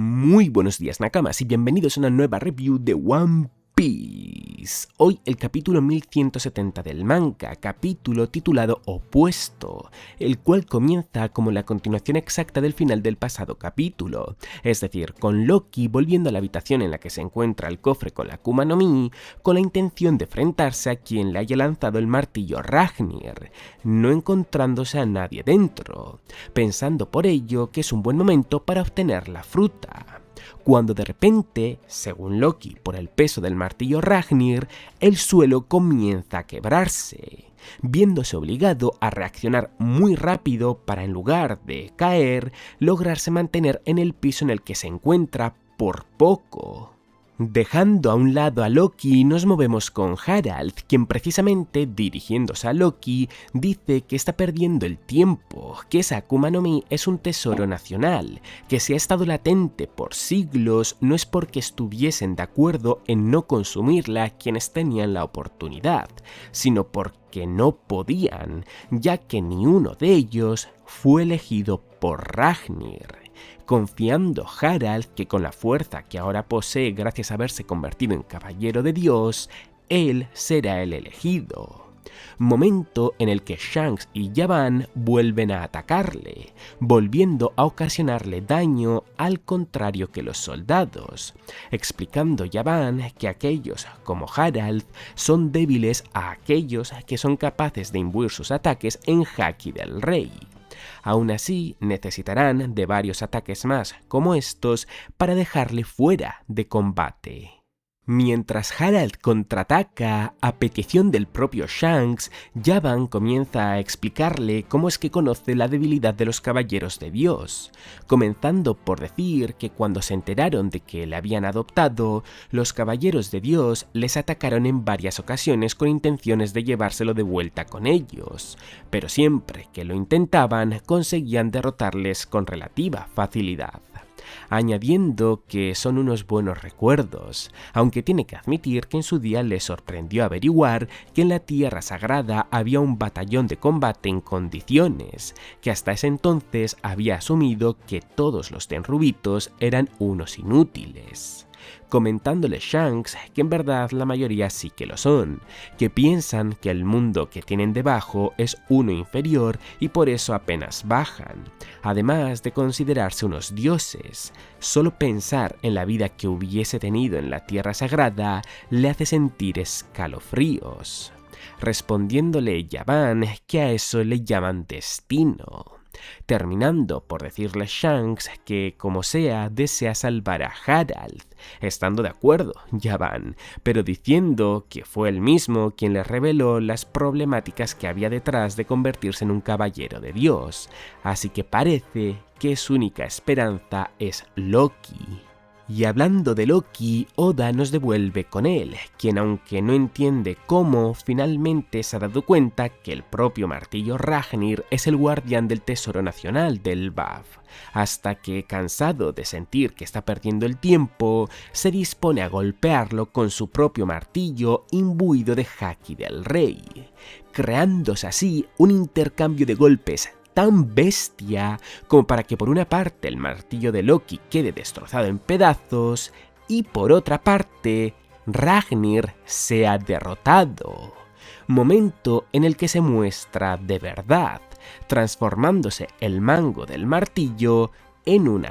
Muy buenos días Nakamas y bienvenidos a una nueva review de One Piece. Hoy el capítulo 1170 del manga, capítulo titulado Opuesto, el cual comienza como la continuación exacta del final del pasado capítulo, es decir, con Loki volviendo a la habitación en la que se encuentra el cofre con la Akuma no Mi, con la intención de enfrentarse a quien le haya lanzado el martillo Ragnir, no encontrándose a nadie dentro, pensando por ello que es un buen momento para obtener la fruta. Cuando de repente, según Loki, por el peso del martillo Ragnir, el suelo comienza a quebrarse, viéndose obligado a reaccionar muy rápido para, en lugar de caer, lograrse mantener en el piso en el que se encuentra por poco. Dejando a un lado a Loki, nos movemos con Harald, quien precisamente, dirigiéndose a Loki, dice que está perdiendo el tiempo, que esa Akuma no Mi es un tesoro nacional, que si ha estado latente por siglos no es porque estuviesen de acuerdo en no consumirla quienes tenían la oportunidad, sino porque no podían, ya que ni uno de ellos fue elegido por Ragnir. Confiando Harald que con la fuerza que ahora posee gracias a haberse convertido en caballero de Dios, él será el elegido. Momento en el que Shanks y Yaban vuelven a atacarle, volviendo a ocasionarle daño al contrario que los soldados, explicando Yaban que aquellos como Harald son débiles a aquellos que son capaces de imbuir sus ataques en Haki del Rey. Aún así, necesitarán de varios ataques más como estos para dejarle fuera de combate. Mientras Harald contraataca, a petición del propio Shanks, Yaban comienza a explicarle cómo es que conoce la debilidad de los caballeros de Dios, comenzando por decir que cuando se enteraron de que le habían adoptado, los caballeros de Dios les atacaron en varias ocasiones con intenciones de llevárselo de vuelta con ellos, pero siempre que lo intentaban conseguían derrotarles con relativa facilidad, añadiendo que son unos buenos recuerdos, aunque tiene que admitir que en su día le sorprendió averiguar que en la Tierra Sagrada había un batallón de combate en condiciones, que hasta ese entonces había asumido que todos los Tenryubitos eran unos inútiles. Comentándole Shanks que en verdad la mayoría sí que lo son, que piensan que el mundo que tienen debajo es uno inferior y por eso apenas bajan, además de considerarse unos dioses. Solo pensar en la vida que hubiese tenido en la Tierra Sagrada le hace sentir escalofríos, respondiéndole Yaban que a eso le llaman destino, terminando por decirle Shanks que, como sea, desea salvar a Harald, estando de acuerdo Yaban, pero diciendo que fue él mismo quien le reveló las problemáticas que había detrás de convertirse en un caballero de Dios, así que parece que su única esperanza es Loki. Y hablando de Loki, Oda nos devuelve con él, quien aunque no entiende cómo, finalmente se ha dado cuenta que el propio martillo Ragnir es el guardián del tesoro nacional del BAF, hasta que, cansado de sentir que está perdiendo el tiempo, se dispone a golpearlo con su propio martillo imbuido de Haki del Rey, creándose así un intercambio de golpes tan bestia como para que por una parte el martillo de Loki quede destrozado en pedazos y por otra parte Ragnir sea derrotado. Momento en el que se muestra de verdad, transformándose el mango del martillo en una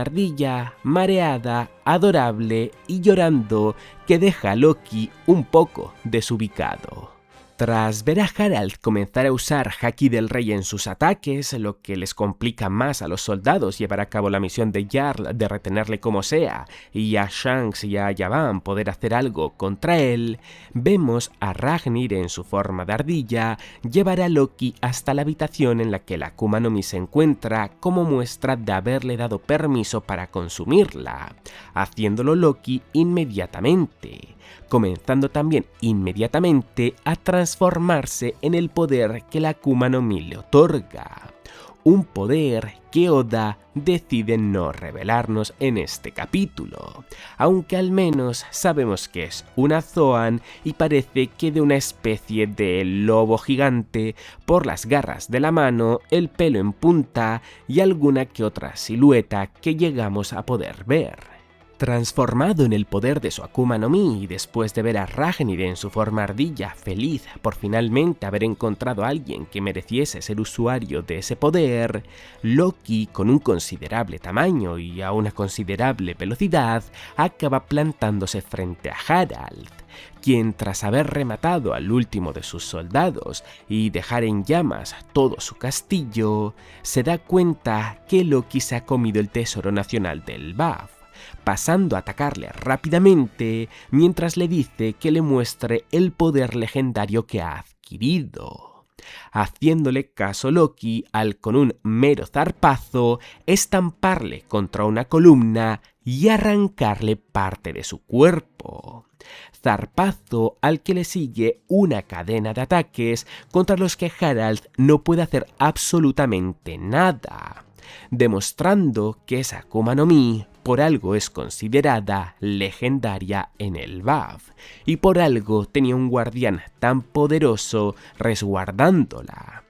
ardilla mareada, adorable y llorando que deja a Loki un poco desubicado. Tras ver a Harald comenzar a usar Haki del Rey en sus ataques, lo que les complica más a los soldados llevar a cabo la misión de Jarl de retenerle como sea, y a Shanks y a Yaban poder hacer algo contra él, vemos a Ragnir en su forma de ardilla llevar a Loki hasta la habitación en la que la Akuma no Mi se encuentra como muestra de haberle dado permiso para consumirla, haciéndolo Loki inmediatamente, comenzando también inmediatamente a transformarse en el poder que la Akuma no Mi le otorga. un poder que Oda decide no revelarnos en este capítulo, aunque al menos sabemos que es una Zoan y parece que de una especie de lobo gigante por las garras de la mano, el pelo en punta y alguna que otra silueta que llegamos a poder ver. Transformado en el poder de su Akuma no Mi y después de ver a Ragnir en su forma ardilla, feliz por finalmente haber encontrado a alguien que mereciese ser usuario de ese poder, Loki, con un considerable tamaño y a una considerable velocidad, acaba plantándose frente a Harald, quien tras haber rematado al último de sus soldados y dejar en llamas todo su castillo, se da cuenta que Loki se ha comido el tesoro nacional del BAF, pasando a atacarle rápidamente mientras le dice que le muestre el poder legendario que ha adquirido, haciéndole caso Loki al con un mero zarpazo estamparle contra una columna y arrancarle parte de su cuerpo. Zarpazo al que le sigue una cadena de ataques contra los que Harald no puede hacer absolutamente nada, demostrando que esa Akuma no Mi por algo es considerada legendaria en el BAF, y por algo tenía un guardián tan poderoso resguardándola.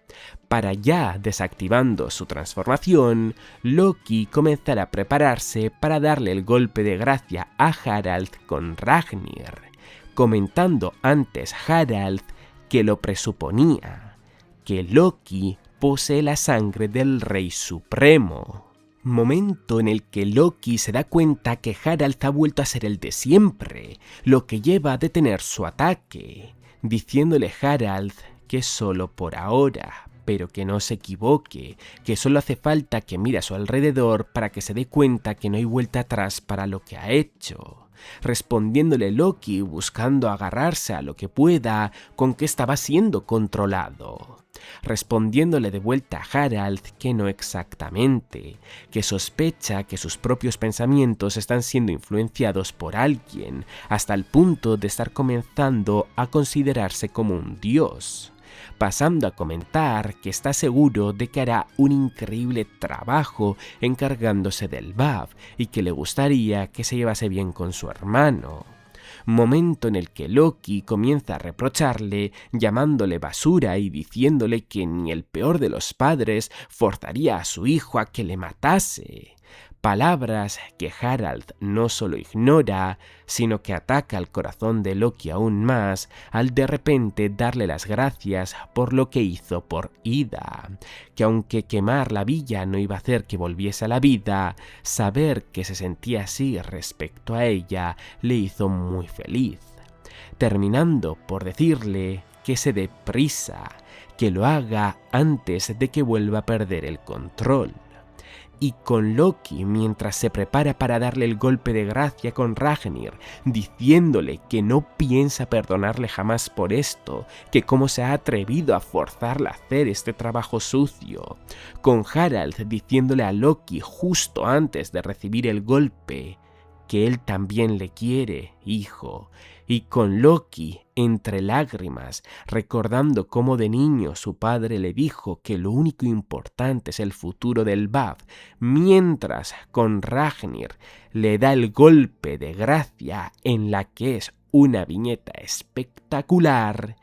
Para ya desactivando su transformación, Loki comenzará a prepararse para darle el golpe de gracia a Harald con Ragnir, comentando antes Harald que lo presuponía, que Loki posee la sangre del Rey Supremo. Momento en el que Loki se da cuenta que Harald ha vuelto a ser el de siempre, lo que lleva a detener su ataque, diciéndole Harald que solo por ahora, pero que no se equivoque, que solo hace falta que mire a su alrededor para que se dé cuenta que no hay vuelta atrás para lo que ha hecho. Respondiéndole Loki buscando agarrarse a lo que pueda con que estaba siendo controlado. Respondiéndole de vuelta a Harald que no exactamente, que sospecha que sus propios pensamientos están siendo influenciados por alguien, hasta el punto de estar comenzando a considerarse como un dios, pasando a comentar que está seguro de que hará un increíble trabajo encargándose del BAF y que le gustaría que se llevase bien con su hermano. Momento en el que Loki comienza a reprocharle, llamándole basura y diciéndole que ni el peor de los padres forzaría a su hijo a que le matase. Palabras que Harald no solo ignora, sino que ataca al corazón de Loki aún más al de repente darle las gracias por lo que hizo por Ida, que aunque quemar la villa no iba a hacer que volviese a la vida, saber que se sentía así respecto a ella le hizo muy feliz, terminando por decirle que se dé prisa, que lo haga antes de que vuelva a perder el control. Y con Loki mientras se prepara para darle el golpe de gracia con Ragnir, diciéndole que no piensa perdonarle jamás por esto, que cómo se ha atrevido a forzarla a hacer este trabajo sucio. Con Harald diciéndole a Loki justo antes de recibir el golpe que él también le quiere, hijo. Y con Loki, entre lágrimas, recordando cómo de niño su padre le dijo que lo único importante es el futuro del BAF, mientras con Ragnir le da el golpe de gracia en la que es una viñeta espectacular,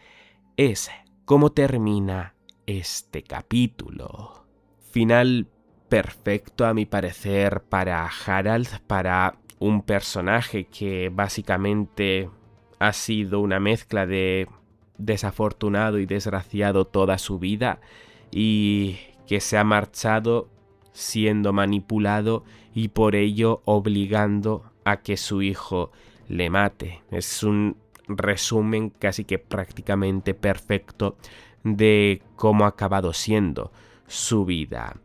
es como termina este capítulo. Final perfecto a mi parecer para Harald, para un personaje que básicamente ha sido una mezcla de desafortunado y desgraciado toda su vida y que se ha marchado siendo manipulado y por ello obligando a que su hijo le mate. Es un resumen casi que prácticamente perfecto de cómo ha acabado siendo su vida.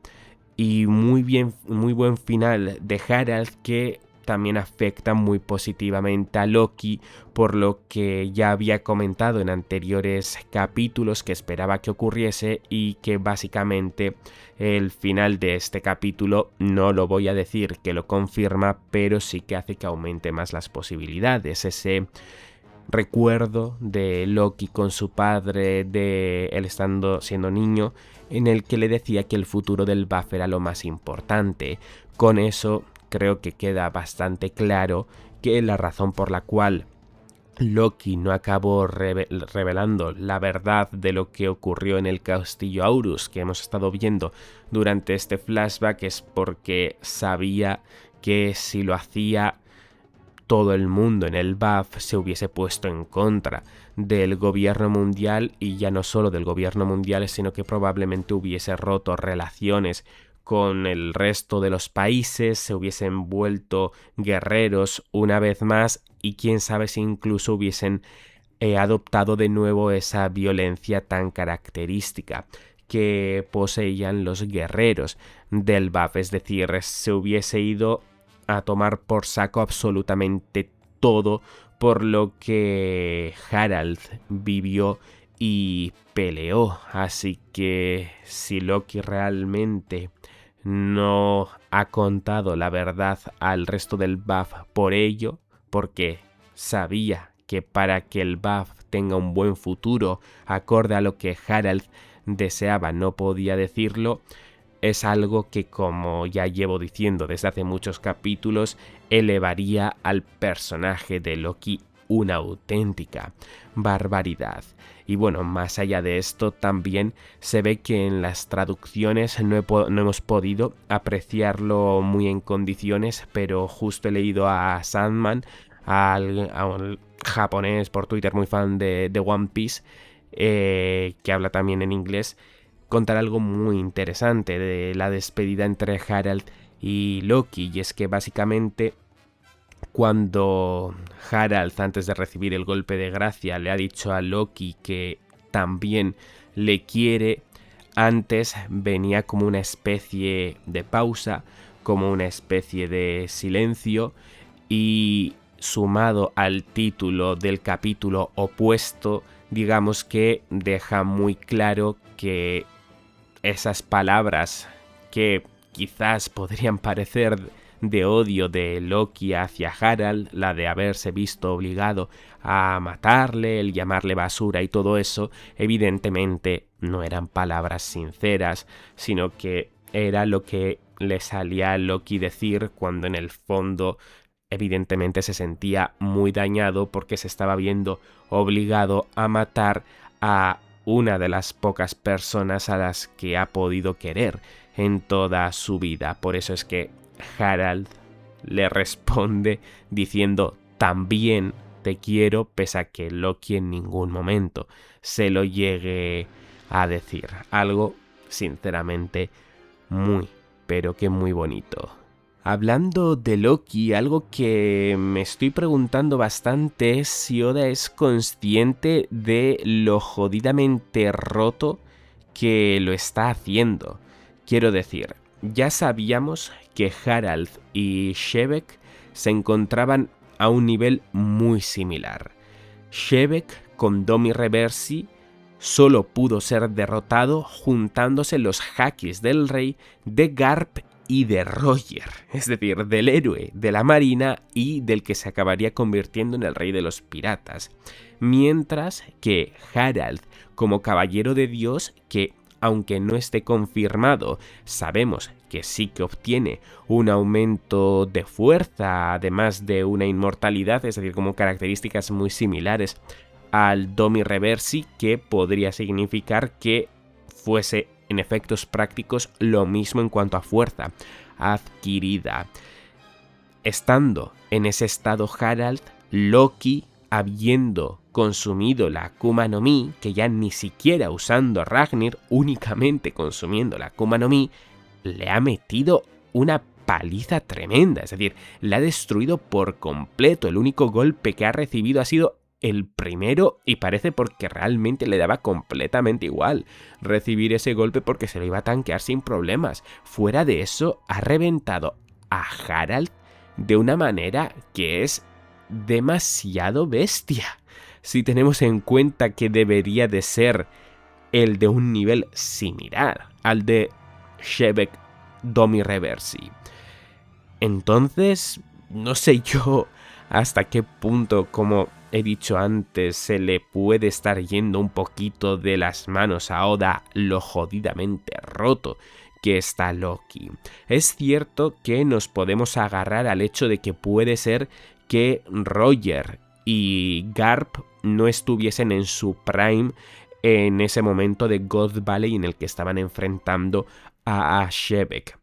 Y muy buen final de Harald, que también afecta muy positivamente a Loki, por lo que ya había comentado en anteriores capítulos que esperaba que ocurriese y que básicamente el final de este capítulo no lo voy a decir que lo confirma, pero sí que hace que aumente más las posibilidades. Ese recuerdo de Loki con su padre, de él siendo niño, en el que le decía que el futuro del BAF era lo más importante. Con eso creo que queda bastante claro que la razón por la cual Loki no acabó revelando la verdad de lo que ocurrió en el castillo Aurus que hemos estado viendo durante este flashback es porque sabía que si lo hacía todo el mundo en el BAF se hubiese puesto en contra del gobierno mundial, y ya no solo del gobierno mundial, sino que probablemente hubiese roto relaciones con el resto de los países, se hubiesen vuelto guerreros una vez más, y quién sabe si incluso hubiesen adoptado de nuevo esa violencia tan característica que poseían los guerreros del BAF, es decir, se hubiese ido a tomar por saco absolutamente todo por lo que Harald vivió y peleó. Así que si Loki realmente no ha contado la verdad al resto del BAF por ello, porque sabía que para que el BAF tenga un buen futuro acorde a lo que Harald deseaba no podía decirlo, es algo que, como ya llevo diciendo desde hace muchos capítulos, elevaría al personaje de Loki una auténtica barbaridad. Y bueno, más allá de esto, también se ve que en las traducciones no hemos podido apreciarlo muy en condiciones, pero justo he leído a Sandman, a un japonés por Twitter muy fan de One Piece, que habla también en inglés, contar algo muy interesante de la despedida entre Harald y Loki, y es que básicamente cuando Harald, antes de recibir el golpe de gracia, le ha dicho a Loki que también le quiere, antes venía como una especie de pausa, como una especie de silencio, y sumado al título del capítulo opuesto, digamos que deja muy claro que esas palabras que quizás podrían parecer de odio de Loki hacia Harald, la de haberse visto obligado a matarle, el llamarle basura y todo eso, evidentemente no eran palabras sinceras, sino que era lo que le salía a Loki decir cuando en el fondo evidentemente se sentía muy dañado porque se estaba viendo obligado a matar a una de las pocas personas a las que ha podido querer en toda su vida. Por eso es que Harald le responde diciendo también te quiero, pese a que Loki en ningún momento se lo llegue a decir. Algo sinceramente muy, pero que muy bonito. Hablando de Loki, algo que me estoy preguntando bastante es si Oda es consciente de lo jodidamente roto que lo está haciendo. Quiero decir, ya sabíamos que Harald y Shebek se encontraban a un nivel muy similar. Shebek, con Domi Reversi, solo pudo ser derrotado juntándose los Hakis del rey, de Garp y de Roger, es decir, del héroe de la marina y del que se acabaría convirtiendo en el rey de los piratas. Mientras que Harald, como caballero de Dios, que aunque no esté confirmado, sabemos que sí que obtiene un aumento de fuerza, además de una inmortalidad, es decir, como características muy similares al Domi Reversi, que podría significar que fuese en efectos prácticos lo mismo en cuanto a fuerza adquirida. Estando en ese estado Harald, Loki, habiendo consumido la Akuma no Mi, que ya ni siquiera usando Ragnir, únicamente consumiendo la Akuma no Mi, le ha metido una paliza tremenda, es decir, la ha destruido por completo. El único golpe que ha recibido ha sido el primero, y parece porque realmente le daba completamente igual recibir ese golpe porque se lo iba a tanquear sin problemas. Fuera de eso, ha reventado a Harald de una manera que es demasiado bestia, si tenemos en cuenta que debería de ser el de un nivel similar al de Shebek Domi Reversi. Entonces, no sé yo hasta qué punto, como he dicho antes, se le puede estar yendo un poquito de las manos a Oda lo jodidamente roto que está Loki. Es cierto que nos podemos agarrar al hecho de que puede ser que Roger y Garp no estuviesen en su prime en ese momento de God Valley en el que estaban enfrentando a Shebek.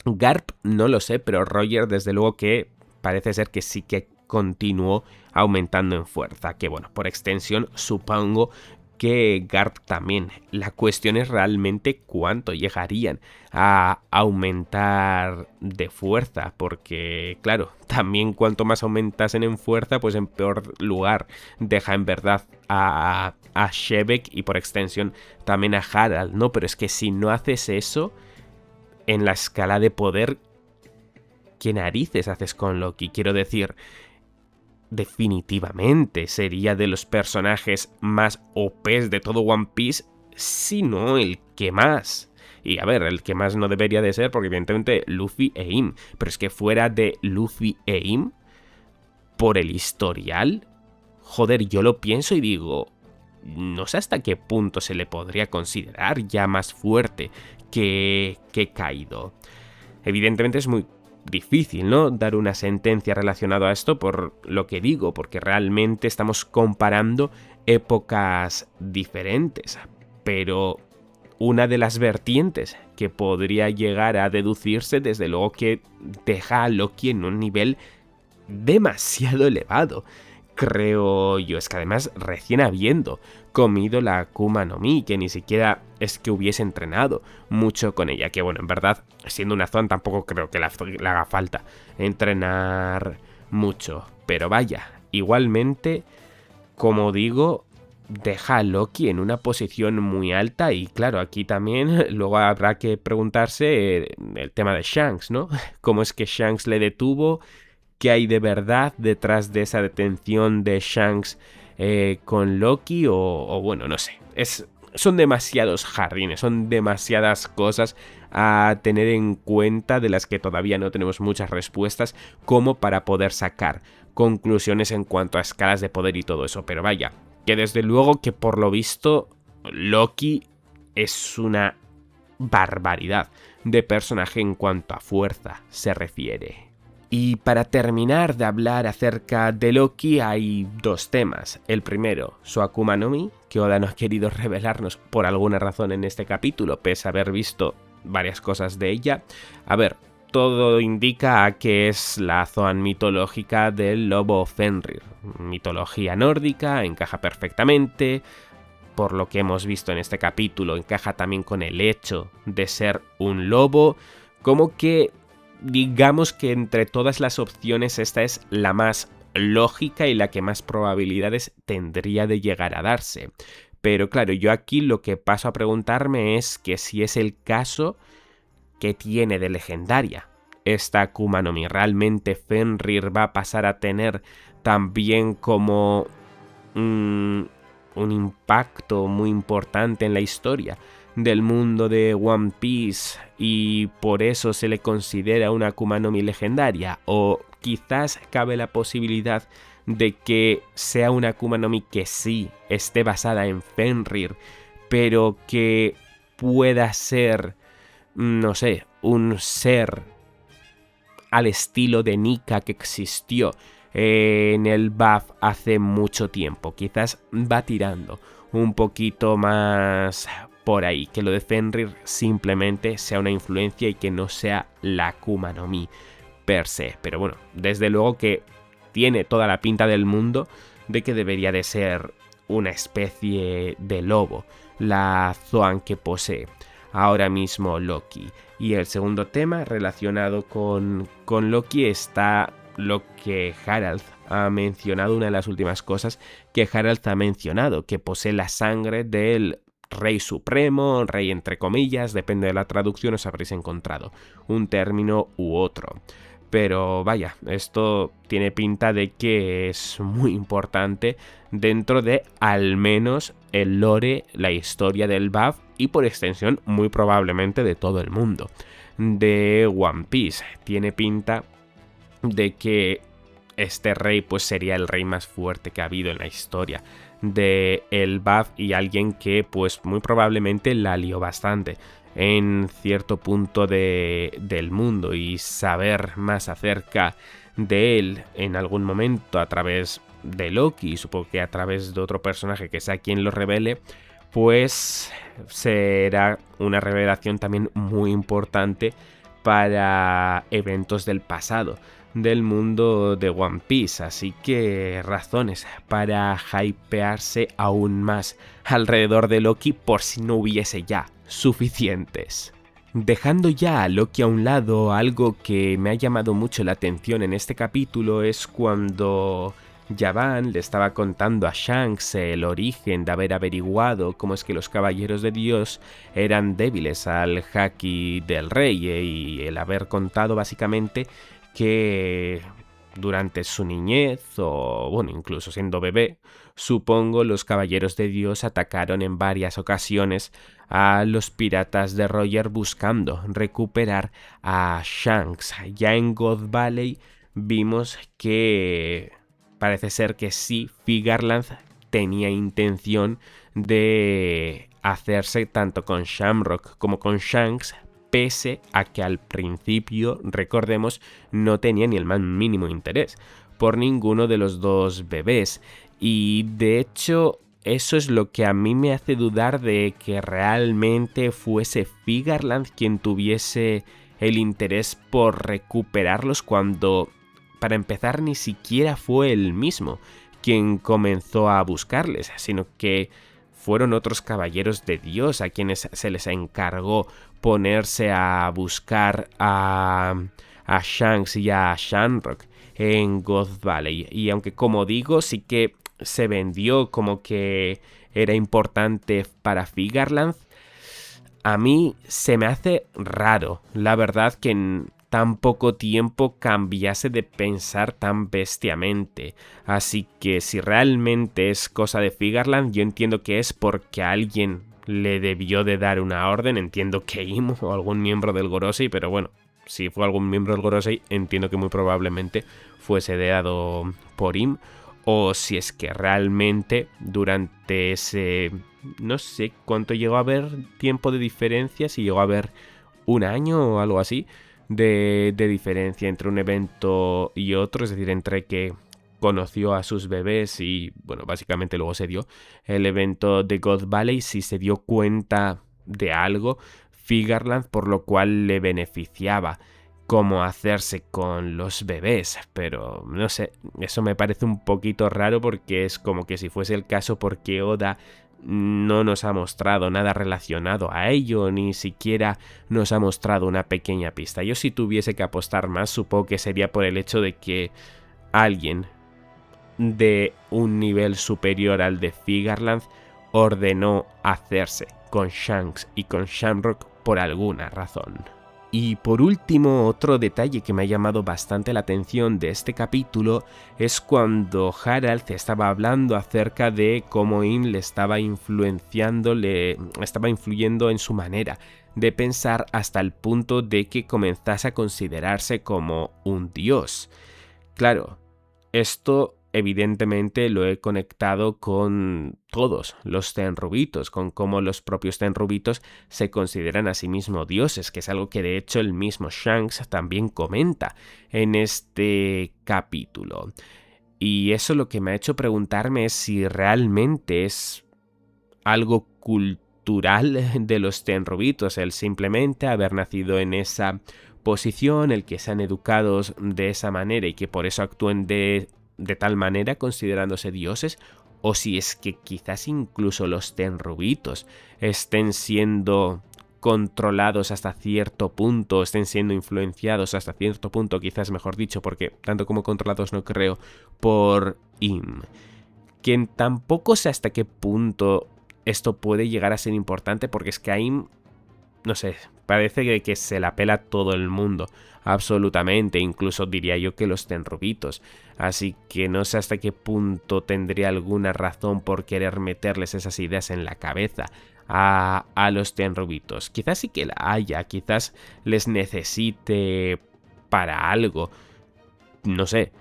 Garp no lo sé, pero Roger desde luego que parece ser que sí que continuó aumentando en fuerza, que bueno, por extensión supongo que Garp también. La cuestión es realmente cuánto llegarían a aumentar de fuerza, porque claro, también cuanto más aumentasen en fuerza, pues en peor lugar deja en verdad a Shebek y por extensión también a Harald, ¿no? Pero es que si no haces eso, en la escala de poder, ¿qué narices haces con Loki? Quiero decir, definitivamente sería de los personajes más OPs de todo One Piece, si no el que más. Y a ver, el que más no debería de ser, porque evidentemente Luffy e Im. Pero es que fuera de Luffy e Im, por el historial, joder, yo lo pienso y digo, no sé hasta qué punto se le podría considerar ya más fuerte que Kaido. Evidentemente es muy difícil, ¿no?, dar una sentencia relacionada a esto por lo que digo, porque realmente estamos comparando épocas diferentes. Pero una de las vertientes que podría llegar a deducirse, desde luego que deja a Loki en un nivel demasiado elevado, creo yo. Es que además recién habiendo comido la Akuma no Mi, que ni siquiera es que hubiese entrenado mucho con ella, que bueno, en verdad, siendo una Zoan tampoco creo que le haga falta entrenar mucho, pero vaya, igualmente, como digo, deja a Loki en una posición muy alta. Y claro, aquí también luego habrá que preguntarse el tema de Shanks, ¿no? ¿Cómo es que Shanks le detuvo? ¿Qué hay de verdad detrás de esa detención de Shanks con Loki? O bueno, no sé. Son demasiados jardines, son demasiadas cosas a tener en cuenta de las que todavía no tenemos muchas respuestas como para poder sacar conclusiones en cuanto a escalas de poder y todo eso. Pero vaya, que desde luego que por lo visto Loki es una barbaridad de personaje en cuanto a fuerza se refiere. Y para terminar de hablar acerca de Loki hay dos temas. El primero, su Akuma no Mi, que Oda no ha querido revelarnos por alguna razón en este capítulo, pese a haber visto varias cosas de ella. A ver, todo indica a que es la Zoan mitológica del lobo Fenrir. Mitología nórdica, encaja perfectamente. Por lo que hemos visto en este capítulo, encaja también con el hecho de ser un lobo. Como que digamos que entre todas las opciones esta es la más lógica y la que más probabilidades tendría de llegar a darse. Pero claro, yo aquí lo que paso a preguntarme es que si es el caso, ¿qué tiene de legendaria esta Akuma no Mi? ¿Realmente Fenrir va a pasar a tener también como un impacto muy importante en la historia del mundo de One Piece y por eso se le considera una Akuma no Mi legendaria? O quizás cabe la posibilidad de que sea una Akuma no Mi que sí esté basada en Fenrir, pero que pueda ser, no sé, un ser al estilo de Nika que existió en el BAF hace mucho tiempo. Quizás va tirando un poquito más por ahí, que lo de Fenrir simplemente sea una influencia y que no sea la Akuma no Mi per se. Pero bueno, desde luego que tiene toda la pinta del mundo de que debería de ser una especie de lobo la Zoan que posee ahora mismo Loki. Y el segundo tema relacionado con Loki está lo que Harald ha mencionado, una de las últimas cosas que Harald ha mencionado, que posee la sangre del Rey Supremo, Rey entre comillas, depende de la traducción, os habréis encontrado un término u otro. Pero vaya, esto tiene pinta de que es muy importante dentro de al menos el lore, la historia del BAF y por extensión muy probablemente de todo el mundo de One Piece. Tiene pinta de que este rey pues sería el rey más fuerte que ha habido en la historia de Elbaf y alguien que pues muy probablemente la lió bastante en cierto punto del mundo, y saber más acerca de él en algún momento a través de Loki, supongo que a través de otro personaje que sea quien lo revele, pues será una revelación también muy importante para eventos del pasado del mundo de One Piece, así que razones para hypearse aún más alrededor de Loki por si no hubiese ya suficientes. Dejando ya a Loki a un lado, algo que me ha llamado mucho la atención en este capítulo es cuando Yaban le estaba contando a Shanks el origen de haber averiguado cómo es que los caballeros de Dios eran débiles al haki del rey, y el haber contado básicamente que durante su niñez, o bueno, incluso siendo bebé, supongo los caballeros de Dios atacaron en varias ocasiones a los piratas de Roger buscando recuperar a Shanks. Ya en God Valley vimos que parece ser que sí, Figarland tenía intención de hacerse tanto con Shamrock como con Shanks, pese a que al principio, recordemos, no tenía ni el más mínimo interés por ninguno de los dos bebés. Y de hecho, eso es lo que a mí me hace dudar de que realmente fuese Figarland quien tuviese el interés por recuperarlos, cuando, para empezar, ni siquiera fue él mismo quien comenzó a buscarles, sino que fueron otros caballeros de Dios a quienes se les encargó ponerse a buscar a Shanks y a Shamrock en God Valley. Y aunque, como digo, sí que se vendió como que era importante para Figarland, a mí se me hace raro, la verdad, que en tan poco tiempo cambiase de pensar tan bestiamente. Así que si realmente es cosa de Figarland, yo entiendo que es porque alguien le debió de dar una orden. Entiendo que Im o algún miembro del Gorosei, pero bueno, si fue algún miembro del Gorosei, entiendo que muy probablemente fuese dado por Im. O si es que realmente durante ese, no sé cuánto llegó a haber tiempo de diferencia, si llegó a haber un año o algo así de diferencia entre un evento y otro, es decir, entre que conoció a sus bebés y, bueno, básicamente luego se dio el evento de God Valley, si se dio cuenta de algo Figarland, por lo cual le beneficiaba cómo hacerse con los bebés. Pero no sé, eso me parece un poquito raro, porque es como que si fuese el caso, porque Oda no nos ha mostrado nada relacionado a ello, ni siquiera nos ha mostrado una pequeña pista. Yo, si tuviese que apostar más, supongo que sería por el hecho de que alguien de un nivel superior al de Figarland ordenó hacerse con Shanks y con Shamrock por alguna razón. Y por último, otro detalle que me ha llamado bastante la atención de este capítulo es cuando Harald estaba hablando acerca de cómo Im le estaba influyendo en su manera de pensar, hasta el punto de que comenzase a considerarse como un dios. Claro, esto evidentemente lo he conectado con todos los tenrubitos, con cómo los propios tenrubitos se consideran a sí mismos dioses, que es algo que de hecho el mismo Shanks también comenta en este capítulo. Y eso lo que me ha hecho preguntarme es si realmente es algo cultural de los tenrubitos, el simplemente haber nacido en esa posición, el que sean educados de esa manera y que por eso actúen de tal manera considerándose dioses, o si es que quizás incluso los tenrubitos estén siendo controlados hasta cierto punto, estén siendo influenciados hasta cierto punto, quizás mejor dicho, porque tanto como controlados no creo, por Im. Quien tampoco sé hasta qué punto esto puede llegar a ser importante, porque es que a Im, no sé, parece que se la pela todo el mundo, absolutamente, incluso diría yo que los tenrubitos, así que no sé hasta qué punto tendría alguna razón por querer meterles esas ideas en la cabeza a los tenrubitos. Quizás sí que la haya, quizás les necesite para algo, no sé.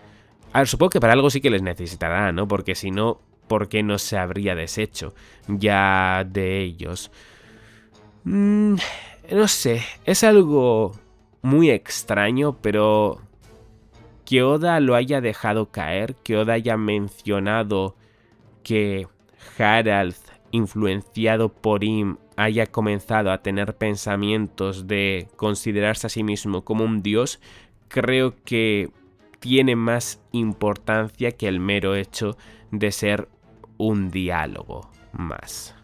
A ver, supongo que para algo sí que les necesitará, ¿no? Porque si no, ¿por qué no se habría deshecho ya de ellos? No sé, es algo muy extraño, pero que Oda lo haya dejado caer, que Oda haya mencionado que Harald, influenciado por Im, haya comenzado a tener pensamientos de considerarse a sí mismo como un dios, creo que tiene más importancia que el mero hecho de ser un diálogo más.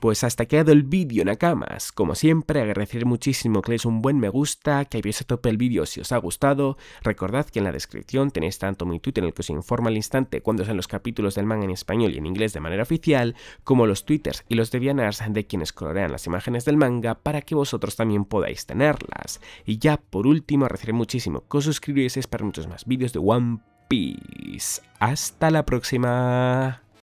Pues hasta aquí ha quedado el vídeo, Nakamas. Como siempre, agradecer muchísimo que le deis un buen me gusta, que hayáis a tope el vídeo si os ha gustado. Recordad que en la descripción tenéis tanto mi Twitter en el que os informa al instante cuando sean los capítulos del manga en español y en inglés de manera oficial, como los twitters y los devianars de quienes colorean las imágenes del manga para que vosotros también podáis tenerlas. Y ya por último, agradeceré muchísimo que os suscribáis para muchos más vídeos de One Piece. ¡Hasta la próxima!